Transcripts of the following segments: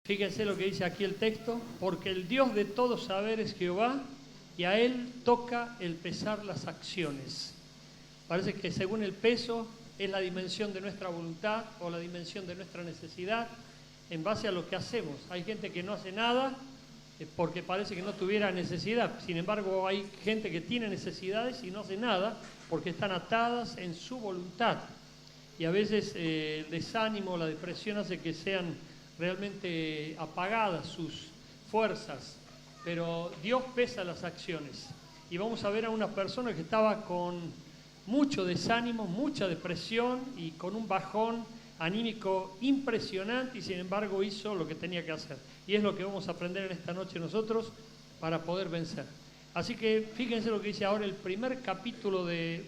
Fíjense lo que dice aquí el texto, porque el Dios de todo saber es Jehová, y a Él toca el pesar las acciones. Parece que según el peso es la dimensión de nuestra voluntad o la dimensión de nuestra necesidad en base a lo que hacemos. Hay gente que no hace nada porque parece que no tuviera necesidad. Sin embargo, hay gente que tiene necesidades y no hace nada porque están atadas en su voluntad. Y a veces el desánimo, la depresión hace que sean realmente apagadas sus fuerzas. Pero Dios pesa las acciones. Y vamos a ver a una persona que estaba con mucho desánimo, mucha depresión y con un bajón anímico impresionante, y sin embargo hizo lo que tenía que hacer. Y es lo que vamos a aprender en esta noche nosotros para poder vencer. Así que fíjense lo que dice ahora el primer capítulo de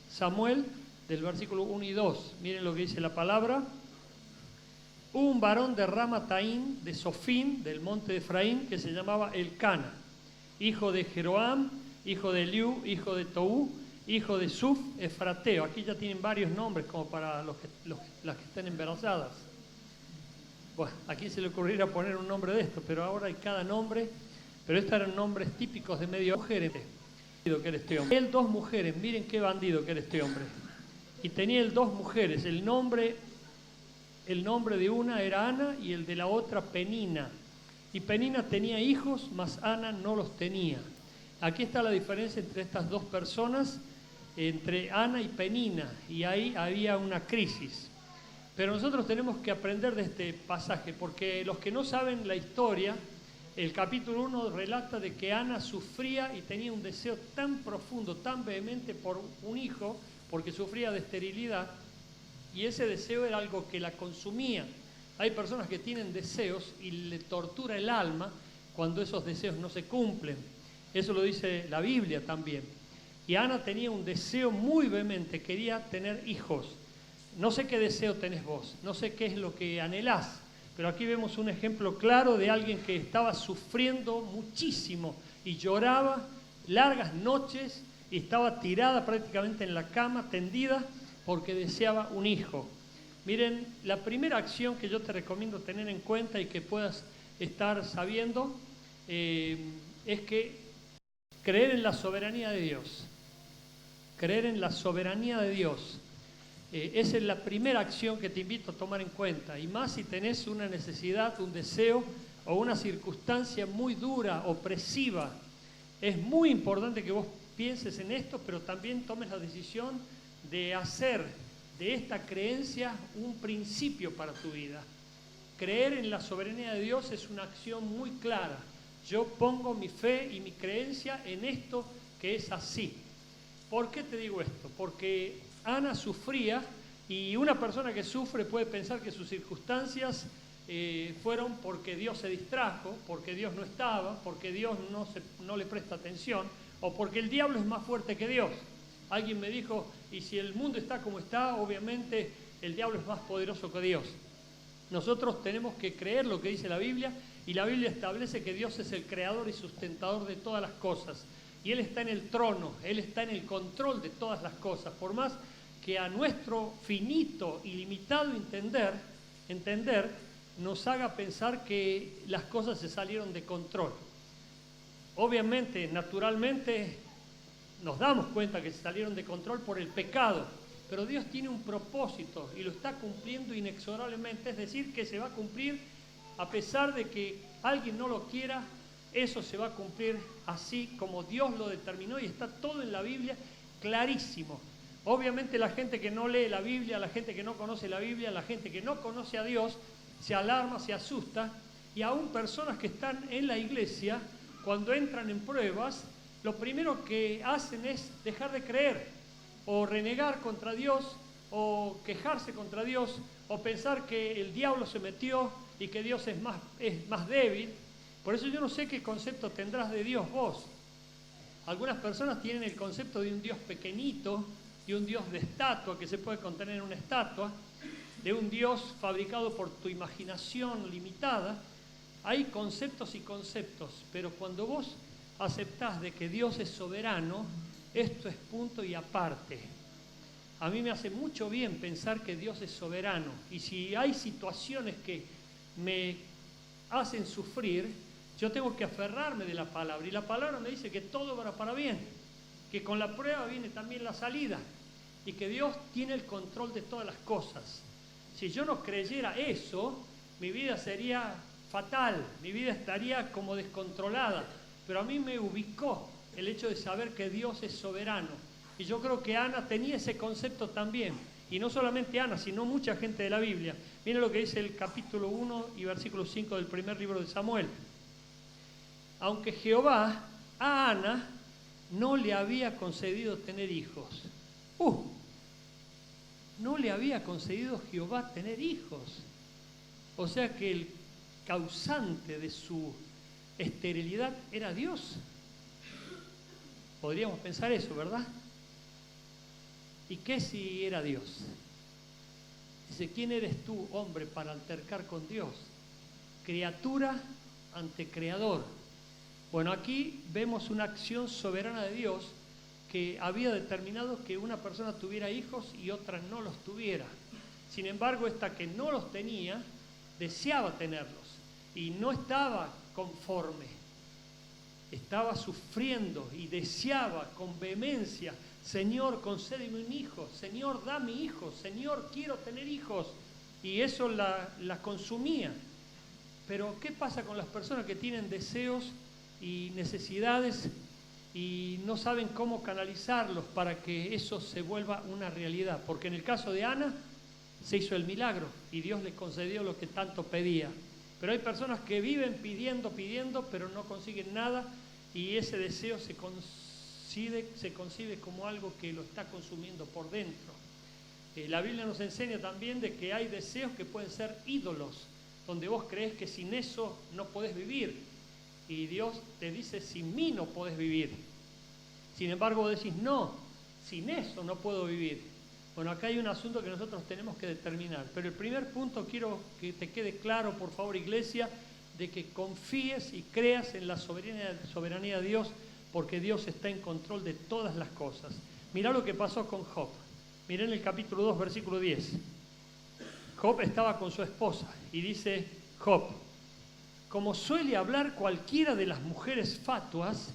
Samuel, del versículo 1 y 2. Miren lo que dice la palabra. Hubo un varón de Ramataim, de Sofín, del monte de Efraín, que se llamaba Elcana, hijo de Jeroam, hijo de Eliú, hijo de Toú, hijo de Suf, Efrateo. Aquí ya tienen varios nombres como para las que estén embarazadas. Bueno, aquí se le ocurriera poner un nombre de esto, pero ahora hay cada nombre. Pero estos eran nombres típicos de medio mujeres. Que era este hombre. Él dos mujeres, miren qué bandido que era este hombre. Y tenía él dos mujeres, el nombre de una era Ana y el de la otra Penina. Y Penina tenía hijos, mas Ana no los tenía. Aquí está la diferencia entre estas dos personas, entre Ana y Penina, y ahí había una crisis. Pero nosotros tenemos que aprender de este pasaje, porque los que no saben la historia, el capítulo 1 relata de que Ana sufría y tenía un deseo tan profundo, tan vehemente por un hijo, porque sufría de esterilidad, y ese deseo era algo que la consumía. Hay personas que tienen deseos y le tortura el alma cuando esos deseos no se cumplen. Eso lo dice la Biblia también. Y Ana tenía un deseo muy vehemente, quería tener hijos. No sé qué deseo tenés vos, no sé qué es lo que anhelás, pero aquí vemos un ejemplo claro de alguien que estaba sufriendo muchísimo y lloraba largas noches y estaba tirada prácticamente en la cama, tendida, porque deseaba un hijo. Miren, la primera acción que yo te recomiendo tener en cuenta y que puedas estar sabiendo es que creer en la soberanía de Dios. Creer en la soberanía de Dios. Esa es la primera acción que te invito a tomar en cuenta. Y más si tenés una necesidad, un deseo o una circunstancia muy dura, opresiva. Es muy importante que vos pienses en esto, pero también tomes la decisión de hacer de esta creencia un principio para tu vida. Creer en la soberanía de Dios es una acción muy clara. Yo pongo mi fe y mi creencia en esto que es así. ¿Por qué te digo esto? Porque Ana sufría, y una persona que sufre puede pensar que sus circunstancias fueron porque Dios se distrajo, porque Dios no estaba, porque Dios no le presta atención, o porque el diablo es más fuerte que Dios. Alguien me dijo, y si el mundo está como está, obviamente el diablo es más poderoso que Dios. Nosotros tenemos que creer lo que dice la Biblia, y la Biblia establece que Dios es el creador y sustentador de todas las cosas. Y Él está en el trono, Él está en el control de todas las cosas. Por más que a nuestro finito y limitado entender nos haga pensar que las cosas se salieron de control. Obviamente, naturalmente, nos damos cuenta que se salieron de control por el pecado, pero Dios tiene un propósito y lo está cumpliendo inexorablemente, es decir, que se va a cumplir a pesar de que alguien no lo quiera. Eso se va a cumplir así como Dios lo determinó, y está todo en la Biblia clarísimo. Obviamente la gente que no lee la Biblia, la gente que no conoce la Biblia, la gente que no conoce a Dios, se alarma, se asusta, y aún personas que están en la iglesia, cuando entran en pruebas, lo primero que hacen es dejar de creer, o renegar contra Dios, o quejarse contra Dios, o pensar que el diablo se metió y que Dios es más débil. Por eso yo no sé qué concepto tendrás de Dios vos. Algunas personas tienen el concepto de un Dios pequeñito, de un Dios de estatua que se puede contener en una estatua, de un Dios fabricado por tu imaginación limitada. Hay conceptos y conceptos, pero cuando vos aceptás de que Dios es soberano, esto es punto y aparte. A mí me hace mucho bien pensar que Dios es soberano, y si hay situaciones que me hacen sufrir, yo tengo que aferrarme de la palabra. Y la palabra me dice que todo va para bien, que con la prueba viene también la salida y que Dios tiene el control de todas las cosas. Si yo no creyera eso, mi vida sería fatal, mi vida estaría como descontrolada. Pero a mí me ubicó el hecho de saber que Dios es soberano. Y yo creo que Ana tenía ese concepto también. Y no solamente Ana, sino mucha gente de la Biblia. Miren lo que dice el capítulo 1 y versículo 5 del primer libro de Samuel. Aunque Jehová a Ana no le había concedido tener hijos. No le había concedido Jehová tener hijos. O sea que el causante de su esterilidad era Dios. Podríamos pensar eso, ¿verdad? ¿Y qué si era Dios? Dice, ¿quién eres tú, hombre, para altercar con Dios? Criatura ante creador. Bueno, aquí vemos una acción soberana de Dios que había determinado que una persona tuviera hijos y otra no los tuviera. Sin embargo, esta que no los tenía, deseaba tenerlos y no estaba conforme. Estaba sufriendo y deseaba con vehemencia, Señor, concédeme un hijo, Señor, dame hijos, Señor, quiero tener hijos. Y eso la consumía. Pero ¿qué pasa con las personas que tienen deseos y necesidades y no saben cómo canalizarlos para que eso se vuelva una realidad? Porque en el caso de Ana se hizo el milagro y Dios le concedió lo que tanto pedía. Pero hay personas que viven pidiendo, pero no consiguen nada y ese deseo se concibe como algo que lo está consumiendo por dentro. La Biblia nos enseña también de que hay deseos que pueden ser ídolos, donde vos crees que sin eso no podés vivir. Y Dios te dice, sin mí no podés vivir. Sin embargo, vos decís, no, sin eso no puedo vivir. Bueno, acá hay un asunto que nosotros tenemos que determinar. Pero el primer punto quiero que te quede claro, por favor, iglesia, de que confíes y creas en la soberanía de Dios, porque Dios está en control de todas las cosas. Mirá lo que pasó con Job. Mirá en el capítulo 2, versículo 10. Job estaba con su esposa y dice Job, como suele hablar cualquiera de las mujeres fatuas,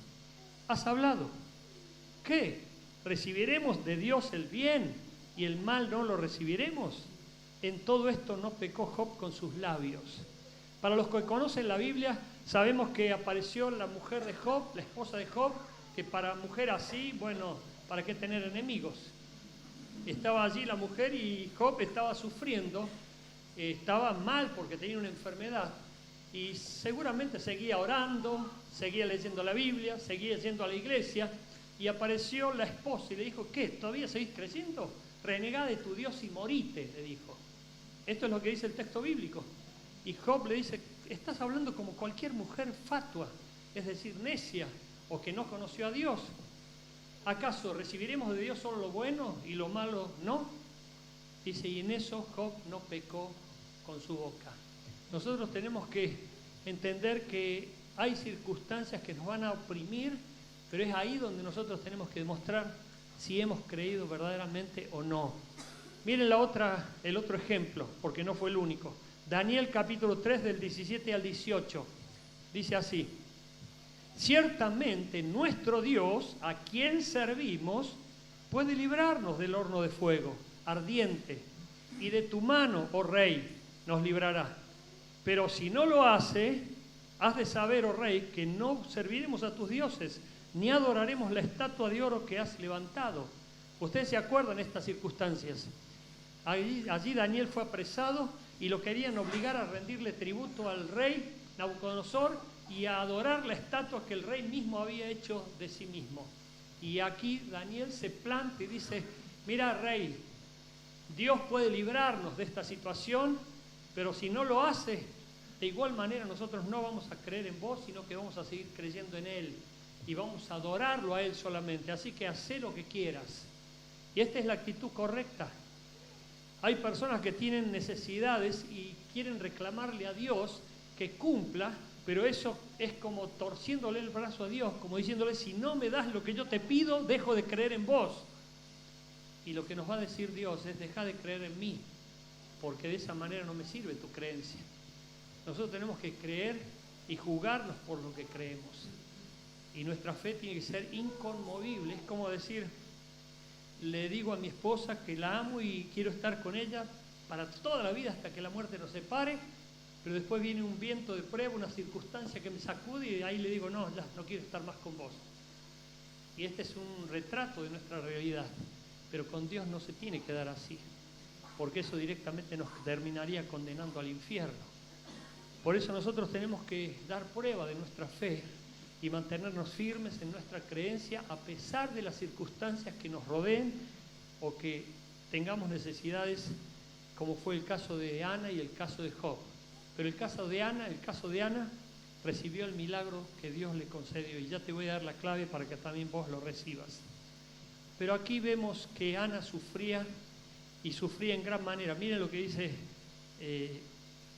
has hablado. ¿Qué? ¿Recibiremos de Dios el bien y el mal no lo recibiremos? En todo esto no pecó Job con sus labios. Para los que conocen la Biblia, sabemos que apareció la mujer de Job, la esposa de Job, que para mujer así, bueno, ¿para qué tener enemigos? Estaba allí la mujer y Job estaba sufriendo, estaba mal porque tenía una enfermedad y seguramente seguía orando, seguía leyendo la Biblia, seguía yendo a la iglesia y apareció la esposa y le dijo, ¿qué? ¿Todavía seguís creyendo? Renegá de tu Dios y morite, le dijo. Esto es lo que dice el texto bíblico. Y Job le dice, estás hablando como cualquier mujer fatua, es decir, necia o que no conoció a Dios. ¿Acaso recibiremos de Dios solo lo bueno y lo malo no? Dice, y en eso Job no pecó con su boca. Nosotros tenemos que entender que hay circunstancias que nos van a oprimir, pero es ahí donde nosotros tenemos que demostrar si hemos creído verdaderamente o no. Miren el otro ejemplo, porque no fue el único. Daniel capítulo 3 del 17 al 18. Dice así. Ciertamente nuestro Dios, a quien servimos, puede librarnos del horno de fuego ardiente, y de tu mano, oh rey, nos librará. Pero si no lo hace, has de saber, oh rey, que no serviremos a tus dioses, ni adoraremos la estatua de oro que has levantado. Ustedes se acuerdan de estas circunstancias. Allí Daniel fue apresado y lo querían obligar a rendirle tributo al rey Nabucodonosor y a adorar la estatua que el rey mismo había hecho de sí mismo. Y aquí Daniel se planta y dice, mira rey, Dios puede librarnos de esta situación, pero si no lo hace, de igual manera nosotros no vamos a creer en vos, sino que vamos a seguir creyendo en Él y vamos a adorarlo a Él solamente. Así que haz lo que quieras. Y esta es la actitud correcta. Hay personas que tienen necesidades y quieren reclamarle a Dios que cumpla, pero eso es como torciéndole el brazo a Dios, como diciéndole, si no me das lo que yo te pido, dejo de creer en vos. Y lo que nos va a decir Dios es, deja de creer en mí, porque de esa manera no me sirve tu creencia. Nosotros tenemos que creer y jugarnos por lo que creemos. Y nuestra fe tiene que ser inconmovible. Es como decir, le digo a mi esposa que la amo y quiero estar con ella para toda la vida hasta que la muerte nos separe, pero después viene un viento de prueba, una circunstancia que me sacude y ahí le digo, no, ya, no quiero estar más con vos. Y este es un retrato de nuestra realidad, pero con Dios no se tiene que dar así, porque eso directamente nos terminaría condenando al infierno. Por eso nosotros tenemos que dar prueba de nuestra fe y mantenernos firmes en nuestra creencia a pesar de las circunstancias que nos rodeen o que tengamos necesidades, como fue el caso de Ana y el caso de Job. Pero el caso de Ana recibió el milagro que Dios le concedió, y ya te voy a dar la clave para que también vos lo recibas. Pero aquí vemos que Ana sufría, y sufría en gran manera. Miren lo que dice,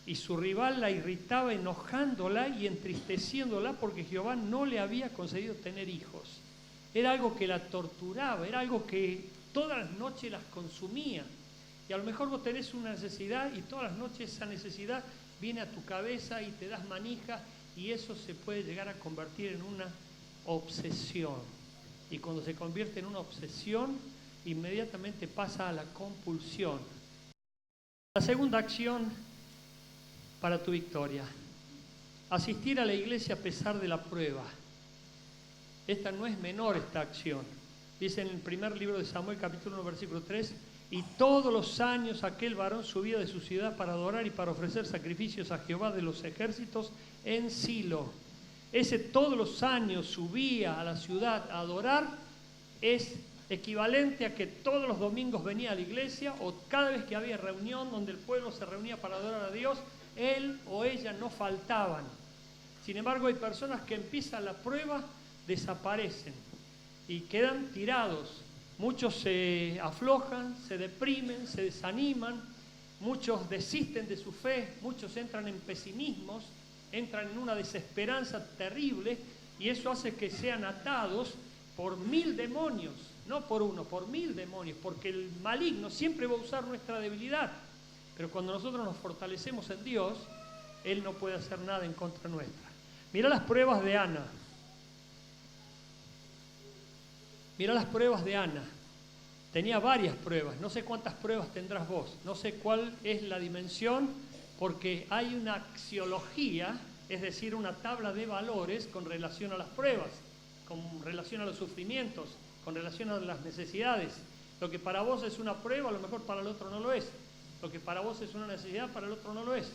y su rival la irritaba, enojándola y entristeciéndola, porque Jehová no le había concedido tener hijos. Era algo que la torturaba, era algo que todas las noches las consumía. Y a lo mejor vos tenés una necesidad y todas las noches esa necesidad viene a tu cabeza y te das manija, y eso se puede llegar a convertir en una obsesión. Y cuando se convierte en una obsesión, inmediatamente pasa a la compulsión. La segunda acción para tu victoria: asistir a la iglesia a pesar de la prueba. Esta no es menor, esta acción. Dice en el primer libro de Samuel, capítulo 1, versículo 3, y todos los años aquel varón subía de su ciudad para adorar y para ofrecer sacrificios a Jehová de los ejércitos en Silo. Ese todos los años subía a la ciudad a adorar es equivalente a que todos los domingos venía a la iglesia, o cada vez que había reunión donde el pueblo se reunía para adorar a Dios, él o ella no faltaban. Sin embargo, hay personas que empiezan la prueba, desaparecen y quedan tirados. Muchos se aflojan, se deprimen, se desaniman, muchos desisten de su fe, muchos entran en pesimismos, entran en una desesperanza terrible, y eso hace que sean atados por 1000 demonios, no por uno, por 1000 demonios, porque el maligno siempre va a usar nuestra debilidad, pero cuando nosotros nos fortalecemos en Dios, Él no puede hacer nada en contra nuestra. Mirá las pruebas de Ana. Mirá las pruebas de Ana. Tenía varias pruebas, no sé cuántas pruebas tendrás vos, no sé cuál es la dimensión, porque hay una axiología, es decir, una tabla de valores con relación a las pruebas, con relación a los sufrimientos, con relación a las necesidades. Lo que para vos es una prueba, a lo mejor para el otro no lo es. Lo que para vos es una necesidad, para el otro no lo es.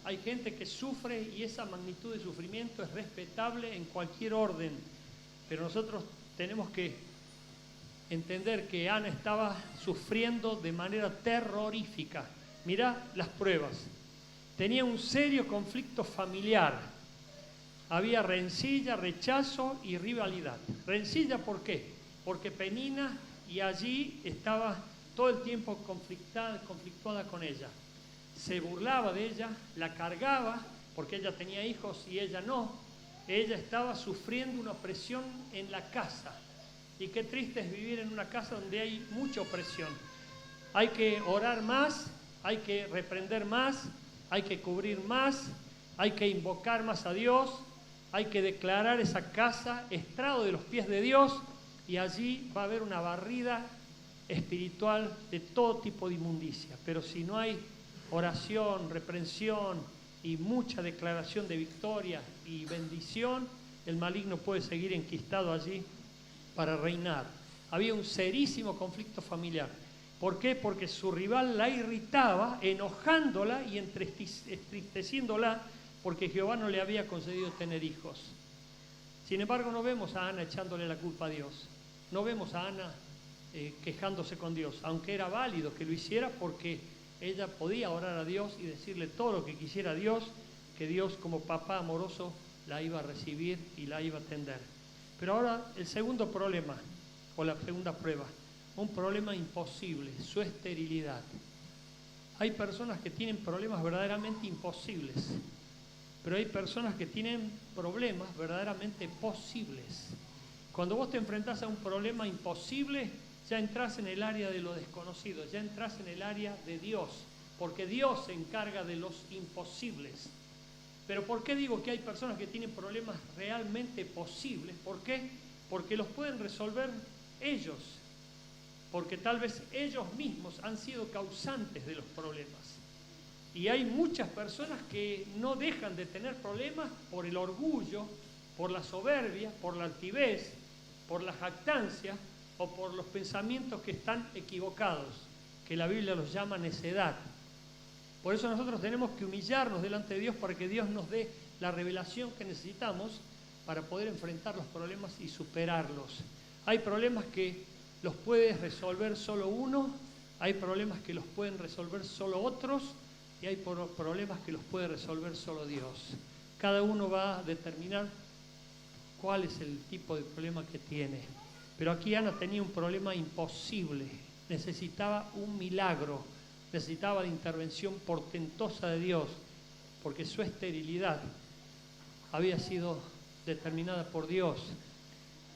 Hay gente que sufre y esa magnitud de sufrimiento es respetable en cualquier orden, pero nosotros tenemos que entender que Ana estaba sufriendo de manera terrorífica. Mirá las pruebas. Tenía un serio conflicto familiar. Había rencilla, rechazo y rivalidad. Rencilla, ¿por qué? Porque Penina y allí estaba todo el tiempo conflictuada con ella. Se burlaba de ella, la cargaba porque ella tenía hijos y ella no. Ella estaba sufriendo una opresión en la casa. Y qué triste es vivir en una casa donde hay mucha opresión. Hay que orar más, hay que reprender más, hay que cubrir más, hay que invocar más a Dios, hay que declarar esa casa estrado de los pies de Dios, y allí va a haber una barrida espiritual de todo tipo de inmundicia. Pero si no hay oración, reprensión y mucha declaración de victoria y bendición, el maligno puede seguir enquistado allí para reinar. Había un serísimo conflicto familiar. ¿Por qué? Porque su rival la irritaba, enojándola y entristeciéndola, porque Jehová no le había concedido tener hijos. Sin embargo, no vemos a Ana echándole la culpa a Dios. No vemos a Ana quejándose con Dios, aunque era válido que lo hiciera, porque ella podía orar a Dios y decirle todo lo que quisiera a Dios, que Dios como papá amoroso la iba a recibir y la iba a atender. Pero ahora el segundo problema, o la segunda prueba, un problema imposible, su esterilidad. Hay personas que tienen problemas verdaderamente imposibles, pero hay personas que tienen problemas verdaderamente posibles. Cuando vos te enfrentás a un problema imposible, ya entras en el área de lo desconocido, ya entras en el área de Dios, porque Dios se encarga de los imposibles. Pero ¿por qué digo que hay personas que tienen problemas realmente posibles? ¿Por qué? Porque los pueden resolver ellos, porque tal vez ellos mismos han sido causantes de los problemas. Y hay muchas personas que no dejan de tener problemas por el orgullo, por la soberbia, por la altivez, por la jactancia o por los pensamientos que están equivocados, que la Biblia los llama necedad. Por eso nosotros tenemos que humillarnos delante de Dios para que Dios nos dé la revelación que necesitamos para poder enfrentar los problemas y superarlos. Hay problemas que los puede resolver solo uno, hay problemas que los pueden resolver solo otros y hay problemas que los puede resolver solo Dios. Cada uno va a determinar cuál es el tipo de problema que tiene. Pero aquí Ana tenía un problema imposible, necesitaba un milagro, necesitaba la intervención portentosa de Dios, porque su esterilidad había sido determinada por Dios.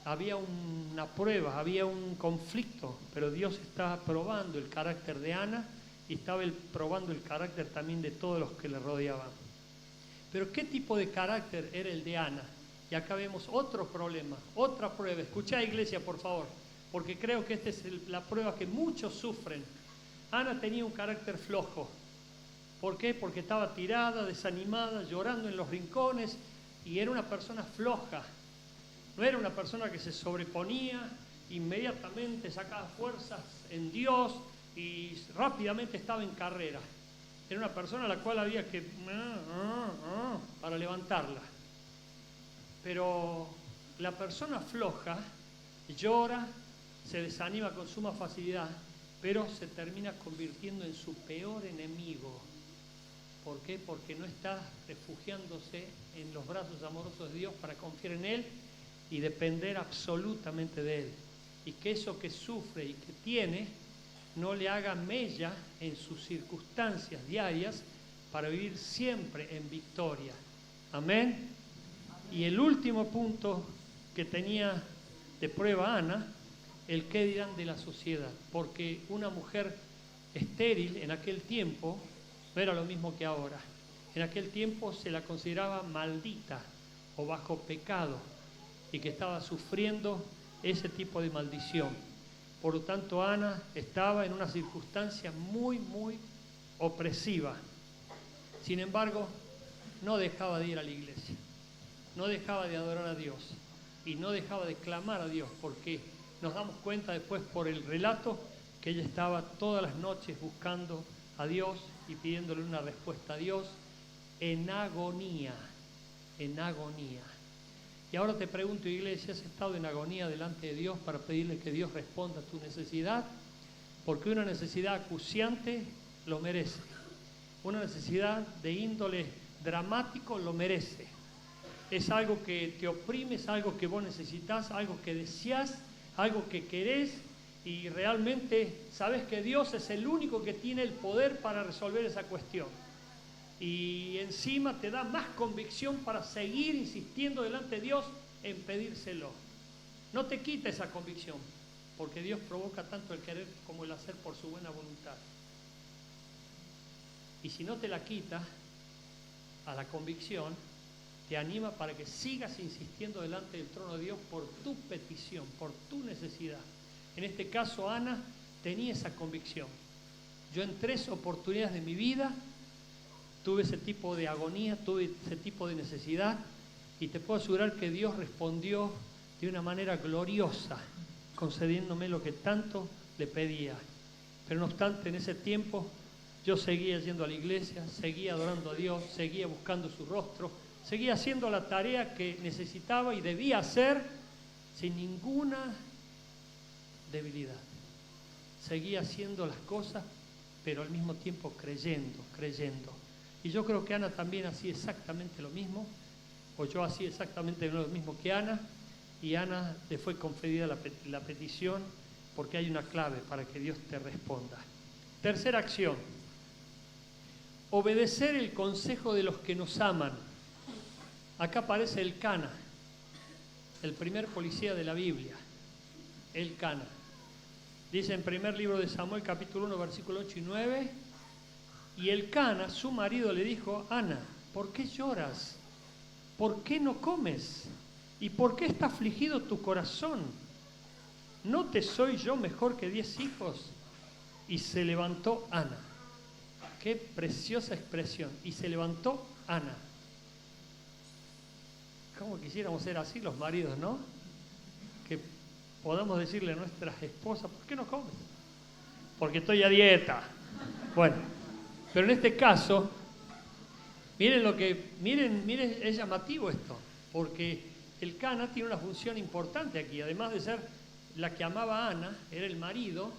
Había una prueba, había un conflicto, pero Dios estaba probando el carácter de Ana y estaba probando el carácter también de todos los que le rodeaban. Pero ¿qué tipo de carácter era el de Ana? Y acá vemos otro problema, otra prueba. Escuchá, iglesia, por favor, porque creo que esta es la prueba que muchos sufren. Ana tenía un carácter flojo. ¿Por qué? Porque estaba tirada, desanimada, llorando en los rincones y era una persona floja. No era una persona que se sobreponía, inmediatamente sacaba fuerzas en Dios y rápidamente estaba en carrera. Era una persona a la cual había que para levantarla. Pero la persona floja llora, se desanima con suma facilidad, pero se termina convirtiendo en su peor enemigo. ¿Por qué? Porque no está refugiándose en los brazos amorosos de Dios para confiar en Él y depender absolutamente de Él. Y que eso que sufre y que tiene no le haga mella en sus circunstancias diarias para vivir siempre en victoria. Amén. Y el último punto que tenía de prueba Ana, el qué dirán de la sociedad, porque una mujer estéril en aquel tiempo no era lo mismo que ahora. En aquel tiempo se la consideraba maldita o bajo pecado y que estaba sufriendo ese tipo de maldición. Por lo tanto, Ana estaba en una circunstancia muy, muy opresiva. Sin embargo, no dejaba de ir a la iglesia, no dejaba de adorar a Dios y no dejaba de clamar a Dios, porque nos damos cuenta después por el relato que ella estaba todas las noches buscando a Dios y pidiéndole una respuesta a Dios en agonía, en agonía. Y ahora te pregunto, iglesia, ¿has estado en agonía delante de Dios para pedirle que Dios responda a tu necesidad? Porque una necesidad acuciante lo merece. Una necesidad de índole dramático lo merece. Es algo que te oprime, es algo que vos necesitas, algo que deseás, algo que querés y realmente sabes que Dios es el único que tiene el poder para resolver esa cuestión. Y encima te da más convicción para seguir insistiendo delante de Dios en pedírselo. No te quita esa convicción, porque Dios provoca tanto el querer como el hacer por su buena voluntad. Y si no te la quita a la convicción, te anima para que sigas insistiendo delante del trono de Dios por tu petición, por tu necesidad. En este caso, Ana tenía esa convicción. Yo en 3 oportunidades de mi vida tuve ese tipo de agonía, tuve ese tipo de necesidad y te puedo asegurar que Dios respondió de una manera gloriosa, concediéndome lo que tanto le pedía. Pero no obstante, en ese tiempo yo seguía yendo a la iglesia, seguía adorando a Dios, seguía buscando su rostro, seguía haciendo la tarea que necesitaba y debía hacer sin ninguna debilidad. Seguía haciendo las cosas, pero al mismo tiempo creyendo. Y yo creo que Ana también hacía exactamente lo mismo, o yo hacía exactamente lo mismo que Ana, y Ana le fue concedida la petición porque hay una clave para que Dios te responda. Tercera acción, obedecer el consejo de los que nos aman. Acá aparece el Cana, el primer policía de la Biblia, el Cana. Dice en primer libro de Samuel, capítulo 1, versículo 8 y 9, y el Cana, su marido, le dijo: Ana, ¿por qué lloras? ¿Por qué no comes? ¿Y por qué está afligido tu corazón? ¿No te soy yo mejor que 10 hijos? Y se levantó Ana. Qué preciosa expresión. Y se levantó Ana. ¿Cómo quisiéramos ser así los maridos, no? Que podamos decirle a nuestras esposas, ¿por qué no comes? Porque estoy a dieta. Bueno, pero en este caso, miren, es llamativo esto, porque el Cana tiene una función importante aquí, además de ser la que amaba a Ana, era el marido,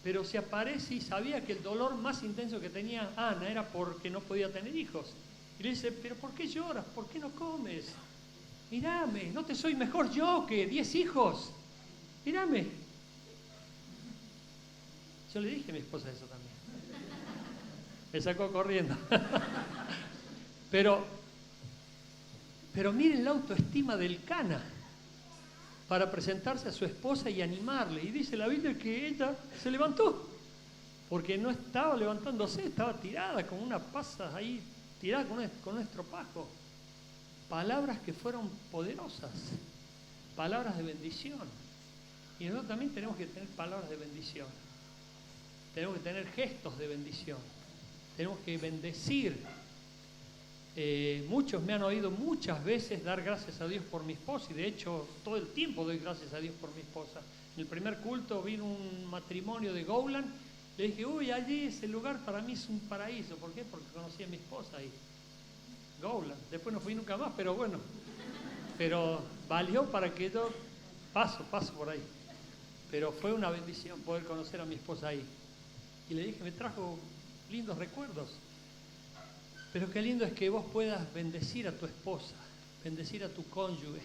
pero se aparece y sabía que el dolor más intenso que tenía Ana era porque no podía tener hijos. Y le dice, pero ¿por qué lloras? ¿Por qué no comes? Mírame, ¿no te soy mejor yo que 10 hijos? Mírame. Yo le dije a mi esposa eso también. Me sacó corriendo. Pero miren la autoestima del Cana para presentarse a su esposa y animarle. Y dice la Biblia que ella se levantó, porque no estaba levantándose, estaba tirada con una pasa ahí, tirada con un estropajo. Palabras que fueron poderosas, palabras de bendición. Y nosotros también tenemos que tener palabras de bendición. Tenemos que tener gestos de bendición. Tenemos que bendecir. Muchos me han oído muchas veces dar gracias a Dios por mi esposa, y de hecho todo el tiempo doy gracias a Dios por mi esposa. En el primer culto vino un matrimonio de Gowland, le dije, uy, allí ese lugar para mí es un paraíso. ¿Por qué? Porque conocí a mi esposa ahí. Gowland, después no fui nunca más, pero bueno, pero valió para que yo paso por ahí. Pero fue una bendición poder conocer a mi esposa ahí. Y le dije, me trajo lindos recuerdos. Pero qué lindo es que vos puedas bendecir a tu esposa, bendecir a tu cónyuge,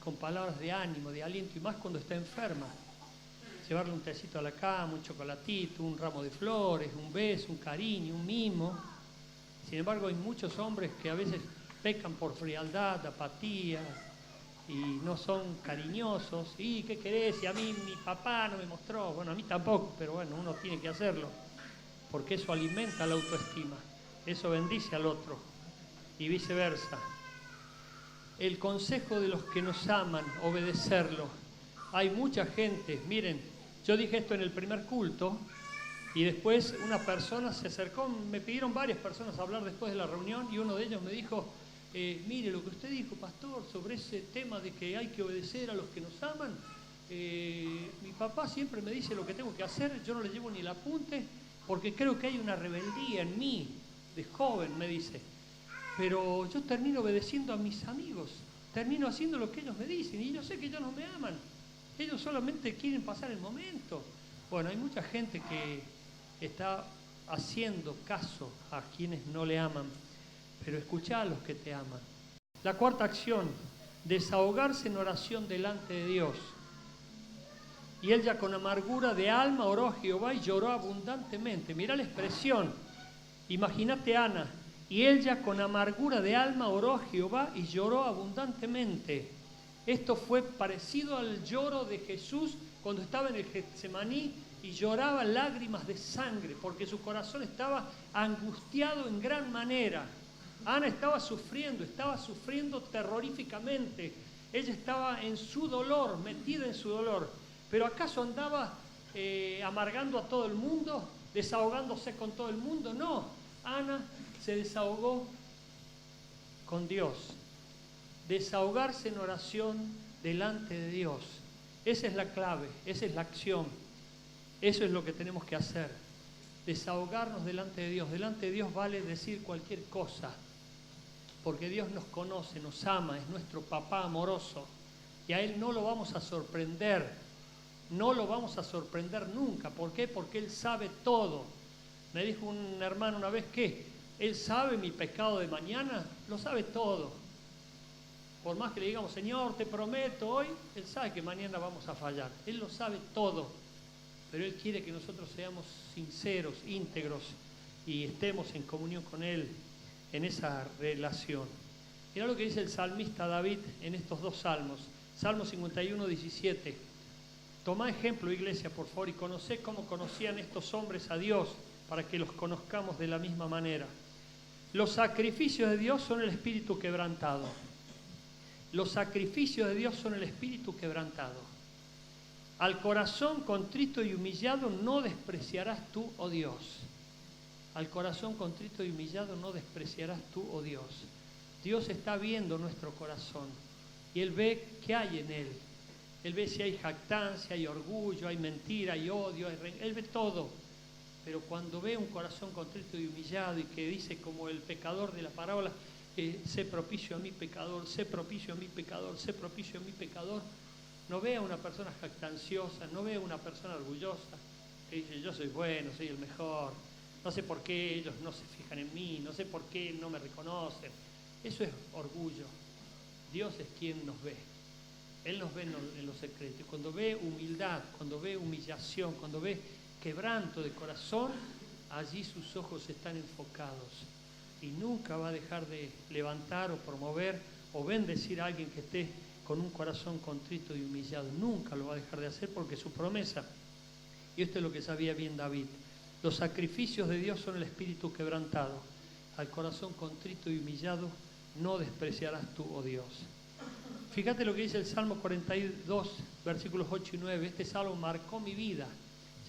con palabras de ánimo, de aliento, y más cuando está enferma. Llevarle un tecito a la cama, un chocolatito, un ramo de flores, un beso, un cariño, un mimo. Sin embargo, hay muchos hombres que a veces pecan por frialdad, apatía, y no son cariñosos. ¿Y qué querés? Y a mí mi papá no me mostró. Bueno, a mí tampoco, pero bueno, uno tiene que hacerlo, porque eso alimenta la autoestima, eso bendice al otro, y viceversa. El consejo de los que nos aman, obedecerlo. Hay mucha gente, miren, yo dije esto en el primer culto, y después una persona se acercó, me pidieron varias personas hablar después de la reunión, y uno de ellos me dijo, mire lo que usted dijo, pastor, sobre ese tema de que hay que obedecer a los que nos aman. Mi papá siempre me dice lo que tengo que hacer, yo no le llevo ni el apunte, porque creo que hay una rebeldía en mí, de joven, me dice. Pero yo termino obedeciendo a mis amigos, termino haciendo lo que ellos me dicen, y yo sé que ellos no me aman, ellos solamente quieren pasar el momento. Bueno, hay mucha gente que está haciendo caso a quienes no le aman, pero escuchá a los que te aman. La cuarta acción, desahogarse en oración delante de Dios. Y ella con amargura de alma oró a Jehová y lloró abundantemente. Mirá la expresión, imagínate Ana, y ella con amargura de alma oró a Jehová y lloró abundantemente. Esto fue parecido al lloro de Jesús cuando estaba en el Getsemaní y lloraba lágrimas de sangre, porque su corazón estaba angustiado en gran manera. Ana estaba sufriendo terroríficamente. Ella estaba en su dolor, metida en su dolor. ¿Pero acaso andaba amargando a todo el mundo, desahogándose con todo el mundo? No, Ana se desahogó con Dios. Desahogarse en oración delante de Dios. Esa es la clave, esa es la acción. Eso es lo que tenemos que hacer. Desahogarnos delante de Dios. Delante de Dios vale decir cualquier cosa, porque Dios nos conoce, nos ama, es nuestro papá amoroso, y a Él no lo vamos a sorprender, no lo vamos a sorprender nunca. ¿Por qué? Porque Él sabe todo. Me dijo un hermano una vez que Él sabe mi pecado de mañana, lo sabe todo. Por más que le digamos, Señor, te prometo hoy, Él sabe que mañana vamos a fallar, Él lo sabe todo, pero Él quiere que nosotros seamos sinceros, íntegros, y estemos en comunión con Él en esa relación. Mirá lo que dice el salmista David en estos dos salmos. Salmo 51, 17. Tomá ejemplo, iglesia, por favor, y conocé cómo conocían estos hombres a Dios, para que los conozcamos de la misma manera. Los sacrificios de Dios son el espíritu quebrantado. Los sacrificios de Dios son el espíritu quebrantado. Al corazón contrito y humillado no despreciarás tú, oh Dios. Al corazón contrito y humillado no despreciarás tú, oh Dios. Dios está viendo nuestro corazón y Él ve qué hay en él. Él ve si hay jactancia, hay orgullo, hay mentira, hay odio, Él ve todo. Pero cuando ve un corazón contrito y humillado y que dice como el pecador de la parábola, sé propicio a mi pecador, sé propicio a mi pecador, sé propicio a mi pecador, no ve a una persona jactanciosa, no ve a una persona orgullosa que dice yo soy bueno, soy el mejor, no sé por qué ellos no se fijan en mí, no sé por qué no me reconocen. Eso es orgullo. Dios es quien nos ve. Él nos ve en lo secreto. Y cuando ve humildad, cuando ve humillación, cuando ve quebranto de corazón, allí sus ojos están enfocados. Y nunca va a dejar de levantar o promover o bendecir a alguien que esté con un corazón contrito y humillado. Nunca lo va a dejar de hacer porque es su promesa. Y esto es lo que sabía bien David. Los sacrificios de Dios son el espíritu quebrantado. Al corazón contrito y humillado no despreciarás tú, oh Dios. Fíjate lo que dice el Salmo 42, versículos 8 y 9. Este salmo marcó mi vida.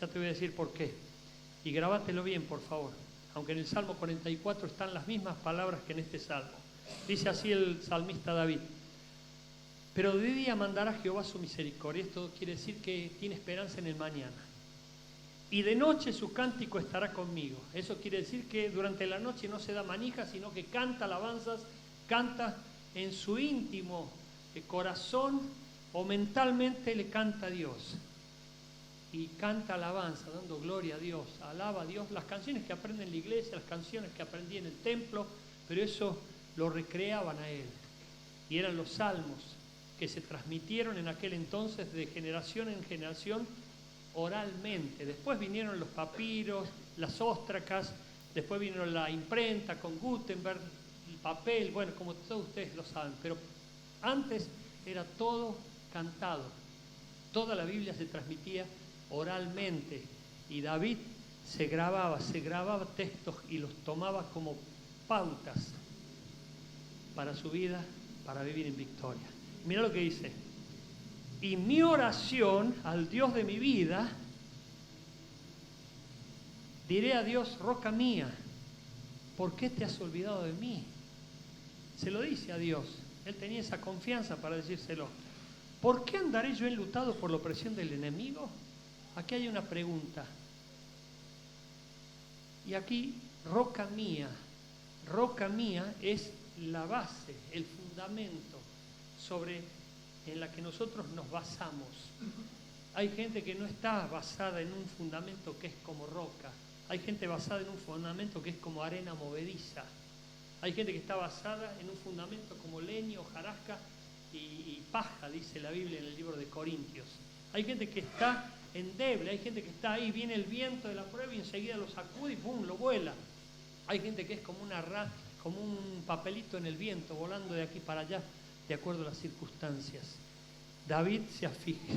Ya te voy a decir por qué. Y grabátelo bien, por favor. Aunque en el Salmo 44 están las mismas palabras que en este salmo. Dice así el salmista David. Pero de día mandará Jehová su misericordia. Esto quiere decir que tiene esperanza en el mañana. Y de noche su cántico estará conmigo. Eso quiere decir que durante la noche no se da manija, sino que canta alabanzas, canta en su íntimo corazón o mentalmente le canta a Dios. Y canta alabanza, dando gloria a Dios, alaba a Dios. Las canciones que aprende en la iglesia, las canciones que aprendí en el templo, pero eso lo recreaban a él. Y eran los salmos que se transmitieron en aquel entonces de generación en generación oralmente. Después vinieron los papiros, las óstracas, después vino la imprenta con Gutenberg, el papel, bueno, como todos ustedes lo saben, pero antes era todo cantado. Toda la Biblia se transmitía oralmente y David se grababa textos y los tomaba como pautas para su vida, para vivir en victoria. Mira lo que dice. Y mi oración al Dios de mi vida, diré a Dios, roca mía, ¿por qué te has olvidado de mí? Se lo dice a Dios. Él tenía esa confianza para decírselo. ¿Por qué andaré yo enlutado por la opresión del enemigo? Aquí hay una pregunta. Y aquí, roca mía es la base, el fundamento en la que nosotros nos basamos. Hay gente que no está basada en un fundamento que es como roca. Hay gente basada en un fundamento que es como arena movediza. Hay gente que está basada en un fundamento como leño, hojarasca y paja, dice la Biblia en el libro de Corintios. Hay gente que está endeble, hay gente que está ahí, viene el viento de la prueba y enseguida lo sacude y ¡pum!, lo vuela. Hay gente que es como como un papelito en el viento, volando de aquí para allá, de acuerdo a las circunstancias. David se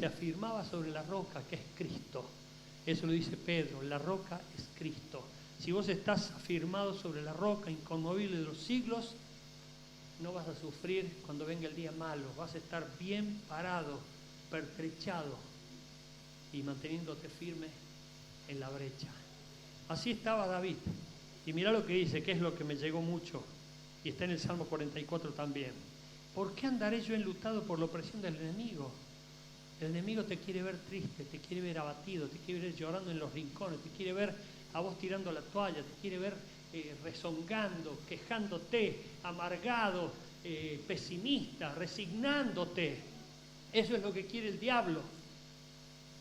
afirmaba sobre la roca, que es Cristo. Eso lo dice Pedro, la roca es Cristo. Si vos estás afirmado sobre la roca inconmovible de los siglos, no vas a sufrir cuando venga el día malo, vas a estar bien parado, pertrechado y manteniéndote firme en la brecha. Así estaba David. Y mirá lo que dice, que es lo que me llegó mucho, y está en el Salmo 44 también. ¿Por qué andaré yo enlutado por la opresión del enemigo? El enemigo te quiere ver triste, te quiere ver abatido, te quiere ver llorando en los rincones, te quiere ver a vos tirando la toalla, te quiere ver rezongando, quejándote, amargado, pesimista, resignándote. Eso es lo que quiere el diablo.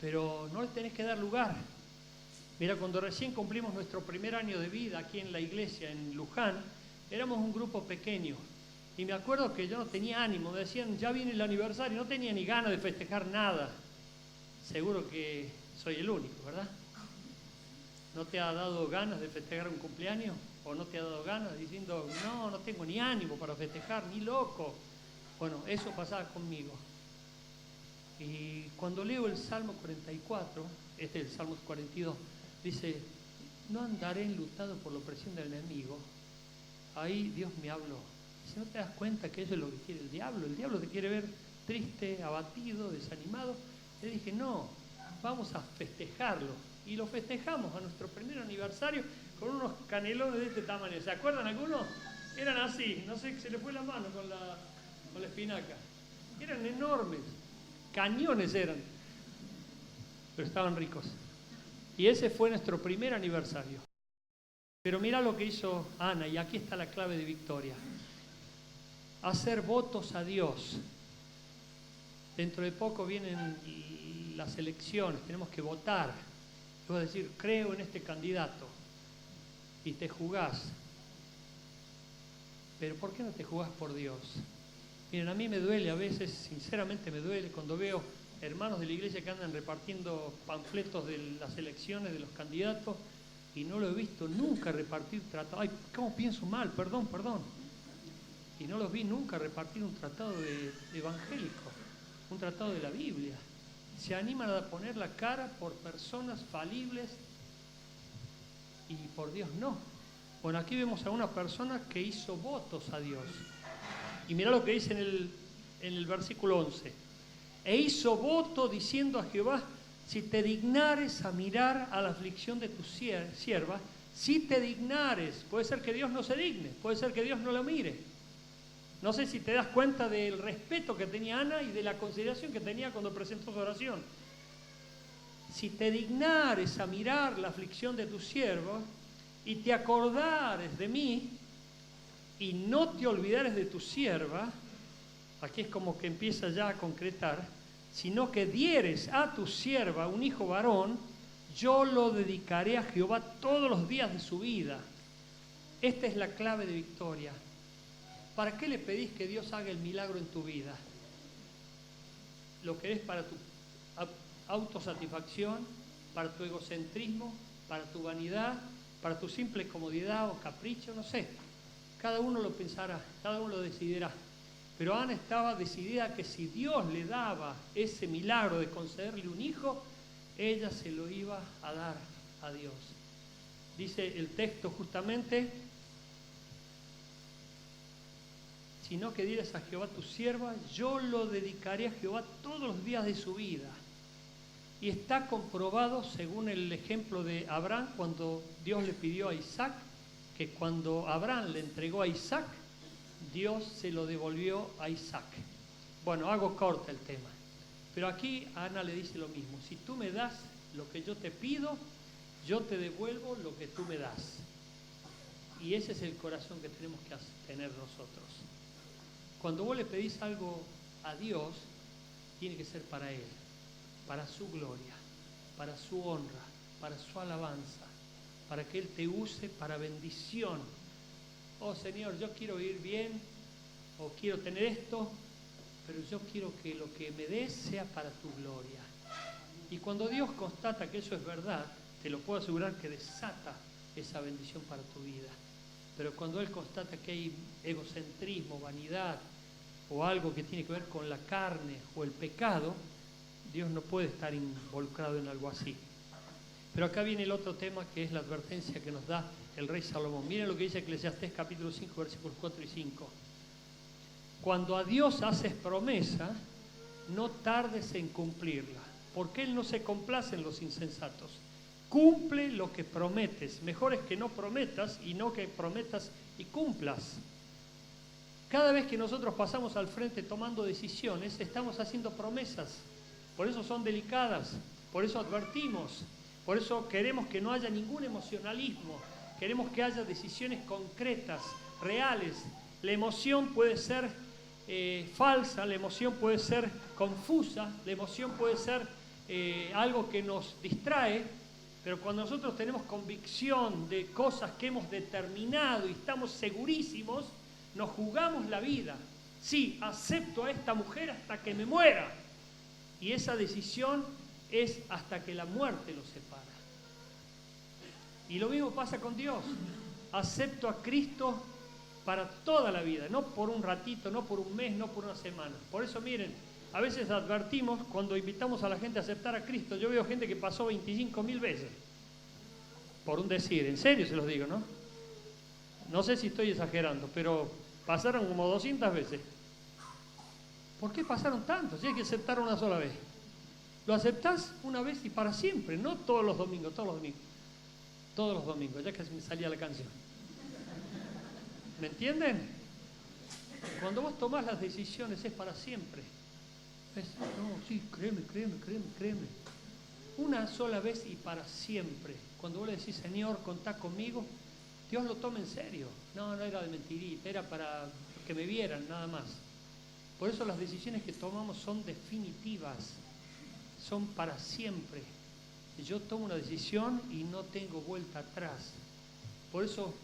Pero no le tenés que dar lugar. Mira, cuando recién cumplimos nuestro primer año de vida aquí en la iglesia, en Luján, éramos un grupo pequeño. Y me acuerdo que yo no tenía ánimo, me decían, ya viene el aniversario, no tenía ni ganas de festejar nada. Seguro que soy el único, ¿verdad? ¿No te ha dado ganas de festejar un cumpleaños? ¿O no te ha dado ganas diciendo, no tengo ni ánimo para festejar, ni loco? Bueno, eso pasaba conmigo. Y cuando leo el Salmo 44, este es el Salmo 42, dice, no andaré enlutado por la opresión del enemigo. ahí Dios me habló. Si no te das cuenta que eso es lo que quiere el diablo te quiere ver triste, abatido, desanimado. Le dije, no, vamos a festejarlo. Y lo festejamos a nuestro primer aniversario con unos canelones de este tamaño. ¿Se acuerdan algunos? Eran así, no sé, se le fue la mano con la espinaca. Eran enormes, cañones eran, pero estaban ricos. Y ese fue nuestro primer aniversario. Pero mira lo que hizo Ana, y aquí está la clave de victoria. Hacer votos a Dios. Dentro de poco vienen las elecciones, tenemos que votar. Yo voy a decir, creo en este candidato. Y te jugás. Pero ¿por qué no te jugás por Dios? Miren, a mí me duele a veces, sinceramente me duele, cuando veo hermanos de la iglesia que andan repartiendo panfletos de las elecciones de los candidatos y no lo he visto nunca repartir tratado. Ay, ¿cómo pienso mal? Perdón. Y no los vi nunca repartir un tratado de evangélico, un tratado de la Biblia. Se animan a poner la cara por personas falibles y por Dios no. Bueno, aquí vemos a una persona que hizo votos a Dios. Y mirá lo que dice en el versículo 11. E hizo voto diciendo a Jehová, si te dignares a mirar a la aflicción de tu sierva, si te dignares, puede ser que Dios no se digne, puede ser que Dios no lo mire. No sé si te das cuenta del respeto que tenía Ana y de la consideración que tenía cuando presentó su oración. Si te dignares a mirar la aflicción de tu sierva y te acordares de mí y no te olvidares de tu sierva, aquí es como que empieza ya a concretar, sino que dieres a tu sierva un hijo varón, yo lo dedicaré a Jehová todos los días de su vida. Esta es la clave de victoria. ¿Para qué le pedís que Dios haga el milagro en tu vida? ¿Lo querés para tu autosatisfacción, para tu egocentrismo, para tu vanidad, para tu simple comodidad o capricho? No sé. Cada uno lo pensará, cada uno lo decidirá. Pero Ana estaba decidida que si Dios le daba ese milagro de concederle un hijo, ella se lo iba a dar a Dios. Dice el texto justamente, sino que dieres a Jehová tu sierva, yo lo dedicaré a Jehová todos los días de su vida. Y está comprobado, según el ejemplo de Abraham, cuando Dios le pidió a Isaac, que cuando Abraham le entregó a Isaac, Dios se lo devolvió a Isaac. Bueno, hago corta el tema. Pero aquí Ana le dice lo mismo. Si tú me das lo que yo te pido, yo te devuelvo lo que tú me das. Y ese es el corazón que tenemos que tener nosotros. Cuando vos le pedís algo a Dios, tiene que ser para Él, para su gloria, para su honra, para su alabanza, para que Él te use para bendición. Oh Señor, yo quiero ir bien, o quiero tener esto, pero yo quiero que lo que me des sea para tu gloria. Y cuando Dios constata que eso es verdad, te lo puedo asegurar que desata esa bendición para tu vida. Pero cuando Él constata que hay egocentrismo, vanidad, o algo que tiene que ver con la carne o el pecado, Dios no puede estar involucrado en algo así. Pero acá viene el otro tema, que es la advertencia que nos da el rey Salomón. Miren lo que dice Eclesiastés capítulo 5, versículos 4 y 5. Cuando a Dios haces promesa, no tardes en cumplirla, porque Él no se complace en los insensatos. Cumple lo que prometes. Mejor es que no prometas y no que prometas y cumplas. Cada vez que nosotros pasamos al frente tomando decisiones, estamos haciendo promesas. Por eso son delicadas, por eso advertimos, por eso queremos que no haya ningún emocionalismo, queremos que haya decisiones concretas, reales. La emoción puede ser falsa, la emoción puede ser confusa, la emoción puede ser algo que nos distrae, pero cuando nosotros tenemos convicción de cosas que hemos determinado y estamos segurísimos, nos jugamos la vida. Sí, acepto a esta mujer hasta que me muera. Y esa decisión es hasta que la muerte los separa. Y lo mismo pasa con Dios. Acepto a Cristo para toda la vida, no por un ratito, no por un mes, no por una semana. Por eso miren, a veces advertimos cuando invitamos a la gente a aceptar a Cristo. Yo veo gente que pasó 25.000 veces, por un decir, en serio se los digo, ¿no? No sé si estoy exagerando, pero pasaron como 200 veces. ¿Por qué pasaron tantos? Si hay que aceptar una sola vez. Lo aceptás una vez y para siempre, no todos los domingos, todos los domingos. Todos los domingos, ya casi me salía la canción. ¿Me entienden? Cuando vos tomás las decisiones es para siempre. No, sí, créeme. Una sola vez y para siempre. Cuando vos le decís, Señor, contá conmigo, Dios lo toma en serio. No era de mentirita, era para que me vieran, nada más. Por eso las decisiones que tomamos son definitivas, son para siempre. Yo tomo una decisión y no tengo vuelta atrás. Por eso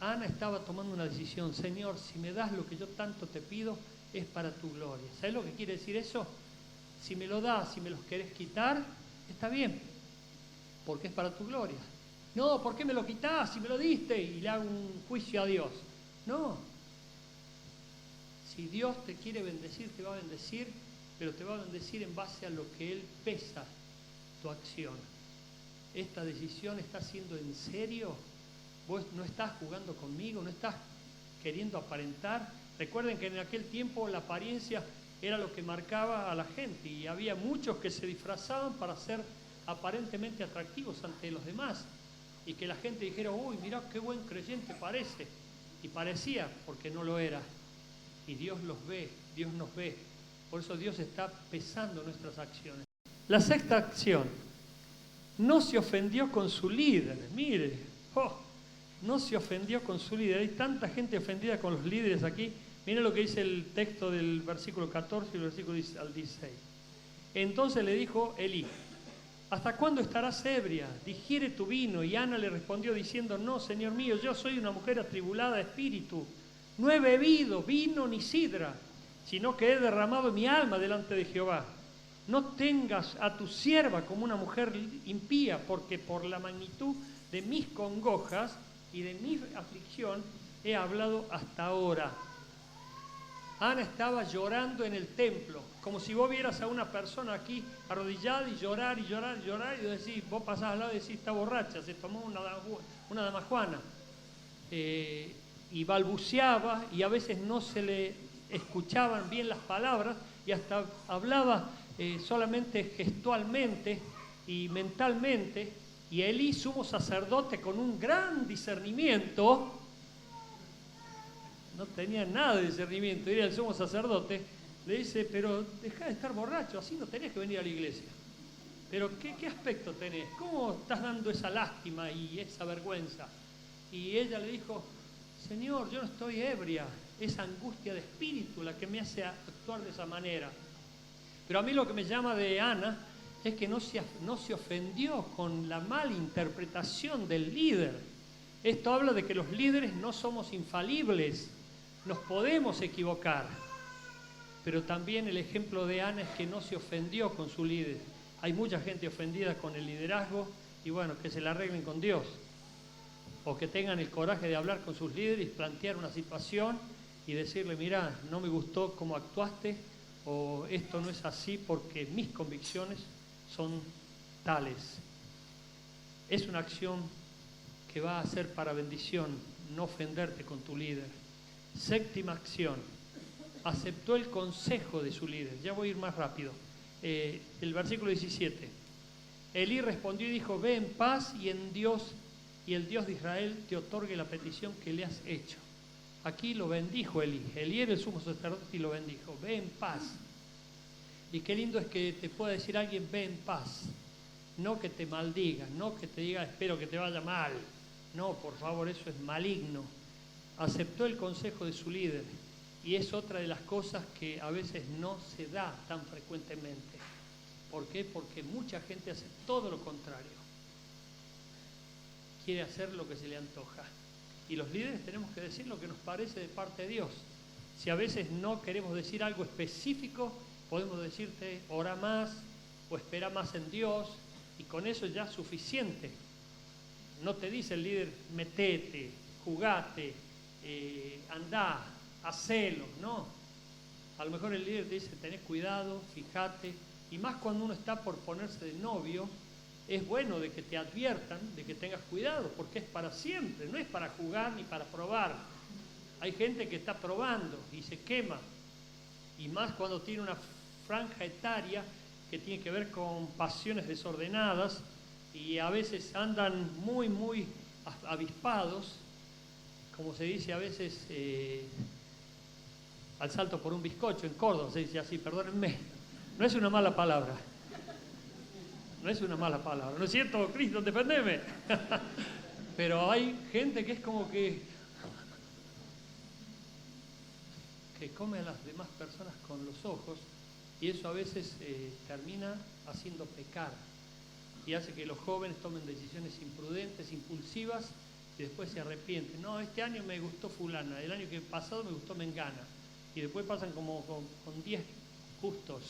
Ana estaba tomando una decisión. Señor, si me das lo que yo tanto te pido, es para tu gloria. ¿Sabes lo que quiere decir eso? Si me lo das, si me los querés quitar, está bien, porque es para tu gloria. No, ¿por qué me lo quitás si me lo diste? Y le hago un juicio a Dios. No. Si Dios te quiere bendecir, te va a bendecir, pero te va a bendecir en base a lo que Él pesa tu acción. ¿Esta decisión está siendo en serio? ¿Vos no estás jugando conmigo? ¿No estás queriendo aparentar? Recuerden que en aquel tiempo la apariencia era lo que marcaba a la gente y había muchos que se disfrazaban para ser aparentemente atractivos ante los demás y que la gente dijera, uy, mirá qué buen creyente parece, y parecía porque no lo era. Y Dios los ve, Dios nos ve. Por eso Dios está pesando nuestras acciones. La sexta acción, no se ofendió con su líder. Mire, no se ofendió con su líder. Hay tanta gente ofendida con los líderes aquí. Miren lo que dice el texto del versículo 14 y el versículo al 16. Entonces le dijo Elí, ¿hasta cuándo estarás ebria? Digiere tu vino. Y Ana le respondió diciendo, no, Señor mío, yo soy una mujer atribulada de espíritu. No he bebido vino ni sidra, sino que he derramado mi alma delante de Jehová. No tengas a tu sierva como una mujer impía, porque por la magnitud de mis congojas y de mi aflicción he hablado hasta ahora. Ana estaba llorando en el templo, como si vos vieras a una persona aquí arrodillada y llorar, y decís, vos pasás al lado y decís, está borracha, se tomó una damajuana. Y balbuceaba, y a veces no se le escuchaban bien las palabras, y hasta hablaba solamente gestualmente y mentalmente, y Elí, sumo sacerdote con un gran discernimiento, no tenía nada de discernimiento, era el sumo sacerdote, le dice, pero deja de estar borracho, así no tenés que venir a la iglesia. Pero ¿qué aspecto tenés? ¿Cómo estás dando esa lástima y esa vergüenza? Y ella le dijo, Señor, yo no estoy ebria, es angustia de espíritu la que me hace actuar de esa manera. Pero a mí lo que me llama de Ana es que no se ofendió con la mala interpretación del líder. Esto habla de que los líderes no somos infalibles, nos podemos equivocar. Pero también el ejemplo de Ana es que no se ofendió con su líder. Hay mucha gente ofendida con el liderazgo y bueno, que se la arreglen con Dios. O que tengan el coraje de hablar con sus líderes, plantear una situación y decirle, mira, no me gustó cómo actuaste, o esto no es así porque mis convicciones son tales. Es una acción que va a ser para bendición, no ofenderte con tu líder. Séptima acción, aceptó el consejo de su líder. Ya voy a ir más rápido. El versículo 17. Elí respondió y dijo, ve en paz y en Dios y el Dios de Israel te otorgue la petición que le has hecho. Aquí lo bendijo Elí. Elí era el sumo sacerdote y lo bendijo. Ve en paz. Y qué lindo es que te pueda decir alguien, ve en paz. No que te maldiga, no que te diga, espero que te vaya mal. No, por favor, eso es maligno. Aceptó el consejo de su líder. Y es otra de las cosas que a veces no se da tan frecuentemente. ¿Por qué? Porque mucha gente hace todo lo contrario. Quiere hacer lo que se le antoja. Y los líderes tenemos que decir lo que nos parece de parte de Dios. Si a veces no queremos decir algo específico, podemos decirte, ora más o espera más en Dios, y con eso ya es suficiente. No te dice el líder, metete, jugate, andá, hacelo, no. A lo mejor el líder te dice, tenés cuidado, fíjate, y más cuando uno está por ponerse de novio, es bueno de que te adviertan, de que tengas cuidado, porque es para siempre, no es para jugar ni para probar. Hay gente que está probando y se quema, y más cuando tiene una franja etaria que tiene que ver con pasiones desordenadas y a veces andan muy, muy avispados, como se dice a veces, al salto por un bizcocho, en Córdoba se dice así, perdónenme, no es una mala palabra. No es una mala palabra, ¿no es cierto, Cristo? Defendeme. Pero hay gente que es como que come a las demás personas con los ojos, y eso a veces termina haciendo pecar y hace que los jóvenes tomen decisiones imprudentes, impulsivas, y después se arrepienten. No, este año me gustó fulana, el año que pasado me gustó mengana, y después pasan como con 10 gustos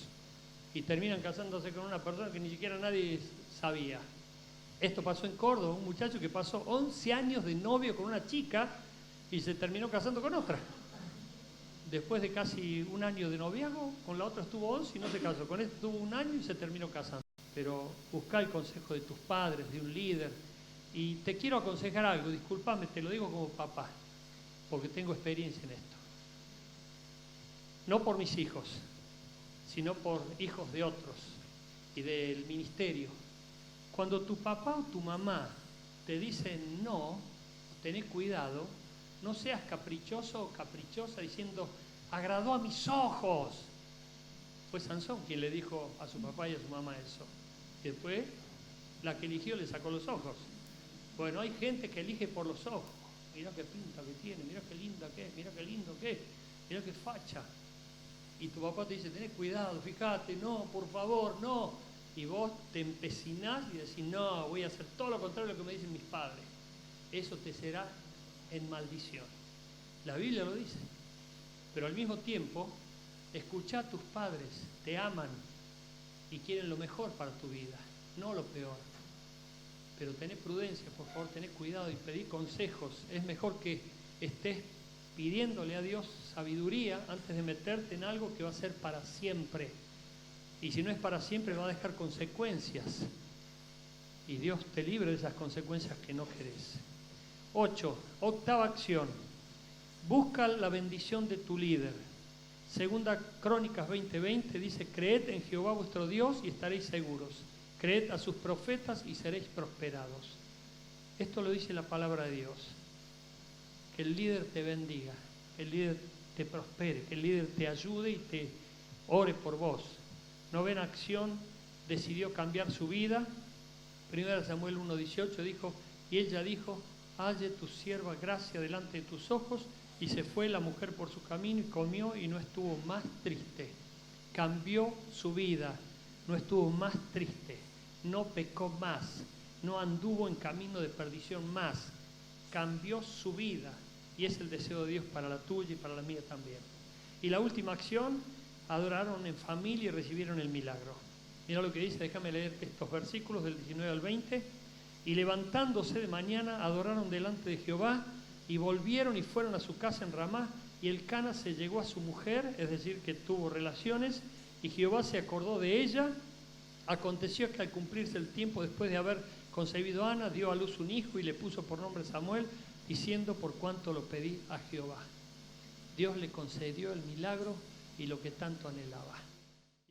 y terminan casándose con una persona que ni siquiera nadie sabía. Esto pasó en Córdoba, un muchacho que pasó 11 años de novio con una chica y se terminó casando con otra. Después de casi un año de noviazgo, con la otra estuvo 11 y no se casó. Con esta estuvo un año y se terminó casando. Pero busca el consejo de tus padres, de un líder. Y te quiero aconsejar algo, discúlpame, te lo digo como papá, porque tengo experiencia en esto. No por mis hijos, sino por hijos de otros y del ministerio. Cuando tu papá o tu mamá te dicen no, tené cuidado, no seas caprichoso o caprichosa diciendo, agradó a mis ojos. Fue Sansón quien le dijo a su papá y a su mamá eso. Y después, la que eligió le sacó los ojos. Bueno, hay gente que elige por los ojos. Mirá qué pinta que tiene, mirá qué linda que es, mirá qué lindo que es, mirá qué facha. Y tu papá te dice, tenés cuidado, fíjate, no, por favor, no. Y vos te empecinás y decís, no, voy a hacer todo lo contrario de lo que me dicen mis padres. Eso te será en maldición. La Biblia lo dice. Pero al mismo tiempo, escuchá a tus padres, te aman y quieren lo mejor para tu vida, no lo peor. Pero tené prudencia, por favor, tené cuidado y pedí consejos. Es mejor que estés pidiéndole a Dios sabiduría antes de meterte en algo que va a ser para siempre. Y si no es para siempre, va a dejar consecuencias. Y Dios te libre de esas consecuencias que no querés. 8. Octava acción. Busca la bendición de tu líder. Segunda Crónicas 20:20 dice, creed en Jehová vuestro Dios y estaréis seguros. Creed a sus profetas y seréis prosperados. Esto lo dice la palabra de Dios. Que el líder te bendiga, que el líder te prospere, que el líder te ayude y te ore por vos. Novena acción, decidió cambiar su vida. 1 Samuel 1:18 dijo, y ella dijo, halle tu sierva gracia delante de tus ojos, y se fue la mujer por su camino y comió y no estuvo más triste. Cambió su vida, no estuvo más triste, no pecó más, no anduvo en camino de perdición más. Cambió su vida y es el deseo de Dios para la tuya y para la mía también. Y la última acción, adoraron en familia y recibieron el milagro. Mira lo que dice, déjame leer estos versículos del 19 al 20. Y levantándose de mañana, adoraron delante de Jehová y volvieron y fueron a su casa en Ramá. Y Elcana se llegó a su mujer, es decir, que tuvo relaciones, y Jehová se acordó de ella. Aconteció que al cumplirse el tiempo, después de haber concebido a Ana, dio a luz un hijo y le puso por nombre Samuel, diciendo, por cuanto lo pedí a Jehová. Dios le concedió el milagro y lo que tanto anhelaba.